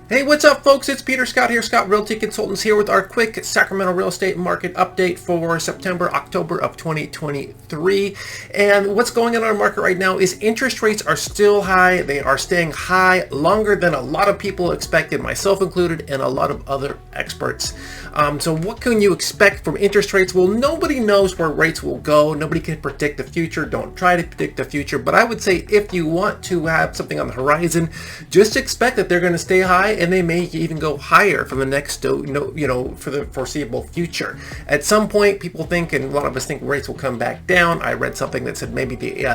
Hey, what's up, folks? It's Peter Scott here, Scott Realty Consultants, here with our quick Sacramento real estate market update for September, October of 2023. And what's going on in our market right now is interest rates are still high. They are staying high longer than a lot of people expected, myself included, and a lot of other experts. So what can you expect from interest rates? Well, nobody knows where rates will go. Nobody can predict the future. Don't try to predict the future. But I would say if you want to have something on the horizon, just expect that they're going to stay high, and they may even go higher for the next, for the foreseeable future. At some point, people think, and a lot of us think, rates will come back down. I read something that said maybe the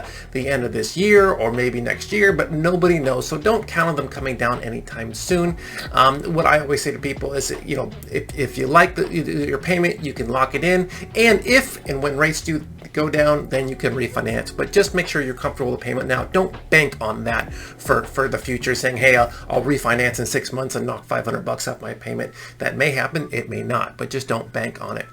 end of this year or maybe next year, but nobody knows. So don't count on them coming down anytime soon. What I always say to people is, if you like your payment, you can lock it in, and if and when rates do go down, then you can refinance. But just make sure you're comfortable with the payment now. Don't bank on that for the future, saying, hey, I'll refinance in 6 months and knock $500 off my payment. That may happen, it may not, but just don't bank on it.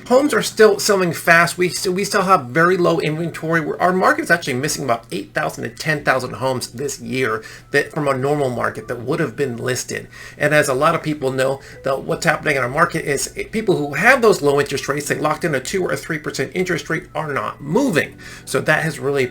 Homes are still selling fast. We still have very low inventory. Our market is actually missing about 8,000 to 10,000 homes this year that from a normal market that would have been listed. And as a lot of people know, what's happening in our market is people who have those low interest rates, they locked in a 2 or 3% interest rate, are not moving. So that has really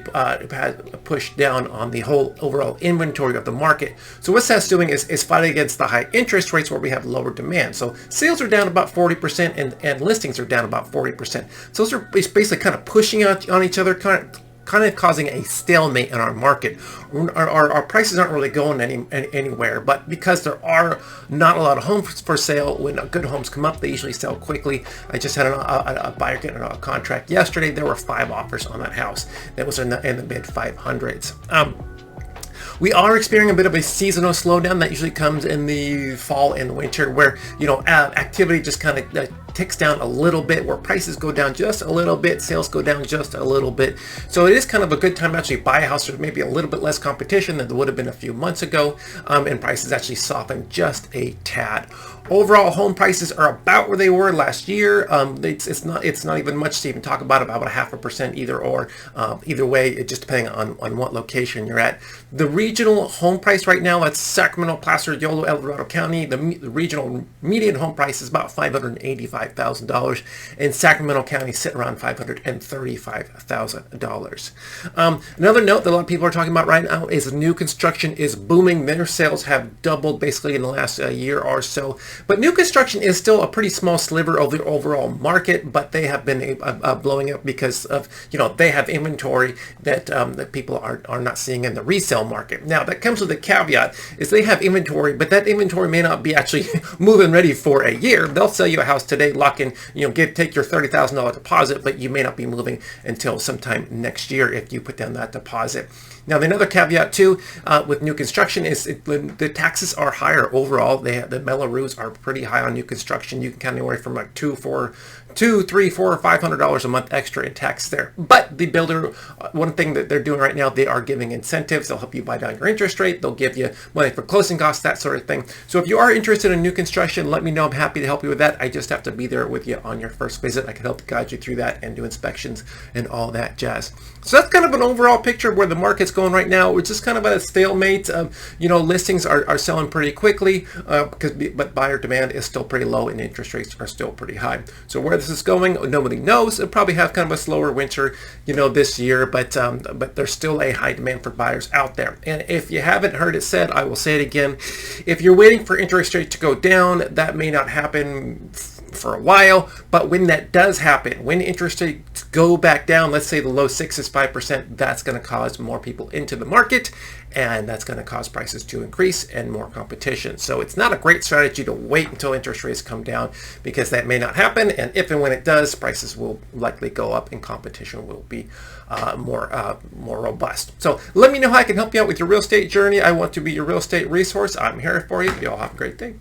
pushed down on the whole overall inventory of the market. So what that's doing is fighting against the high interest rates where we have lower demand. So sales are down about 40% and listings are down about 40%. So those are basically kind of pushing on each other, kind of causing a stalemate in our market. Our prices aren't really going anywhere, but because there are not a lot of homes for sale, when good homes come up, they usually sell quickly. I just had a buyer get a contract yesterday. There were 5 offers on that house. That was in the mid 500s. We are experiencing a bit of a seasonal slowdown that usually comes in the fall and winter, where activity just kind of ticks down a little bit, where prices go down just a little bit, sales go down just a little bit. So it is kind of a good time to actually buy a house. There's maybe a little bit less competition than there would have been a few months ago, and prices actually softened just a tad. Overall, home prices are about where they were last year. It's not even much to even talk about a 0.5% either way, it just depending on what location you're at. The regional home price right now, that's Sacramento, Placer, Yolo, El Dorado County. The regional median home price is about $585,000, and Sacramento County sit around $535,000. Another note that a lot of people are talking about right now is new construction is booming. Their sales have doubled basically in the last year or so. But new construction is still a pretty small sliver of the overall market, but they have been blowing up because of, they have inventory that people are not seeing in the resale market. Now, that comes with a caveat, is they have inventory, but that inventory may not be actually move-in ready for a year. They'll sell you a house today, lock in, take your $30,000 deposit, but you may not be moving until sometime next year if you put down that deposit. Now, another caveat too with new construction is the taxes are higher overall. The Mello-Roos are pretty high on new construction. You can count anywhere from like $200, $300, $400, or $500 a month extra in tax there. But the builder, one thing that they're doing right now, they are giving incentives. They'll help you buy down your interest rate. They'll give you money for closing costs, that sort of thing. So if you are interested in new construction, let me know. I'm happy to help you with that. I just have to be there with you on your first visit. I can help guide you through that and do inspections and all that jazz. So that's kind of an overall picture of where the market's going right now. We're just kind of at a stalemate. Listings are selling pretty quickly but buyer demand is still pretty low and interest rates are still pretty high. So where this is going, nobody knows. It'll probably have kind of a slower winter, this year, but there's still a high demand for buyers out there. And if you haven't heard it said, I will say it again. If you're waiting for interest rates to go down, that may not happen for a while, but when that does happen, when interest rates go back down, let's say the low 6s, 5%, that's going to cause more people into the market, and that's going to cause prices to increase and more competition. So it's not a great strategy to wait until interest rates come down, because that may not happen, and if and when it does, prices will likely go up and competition will be more robust. So let me know how I can help you out with your real estate journey. I want to be your real estate resource. I'm here for you. You all have a great day.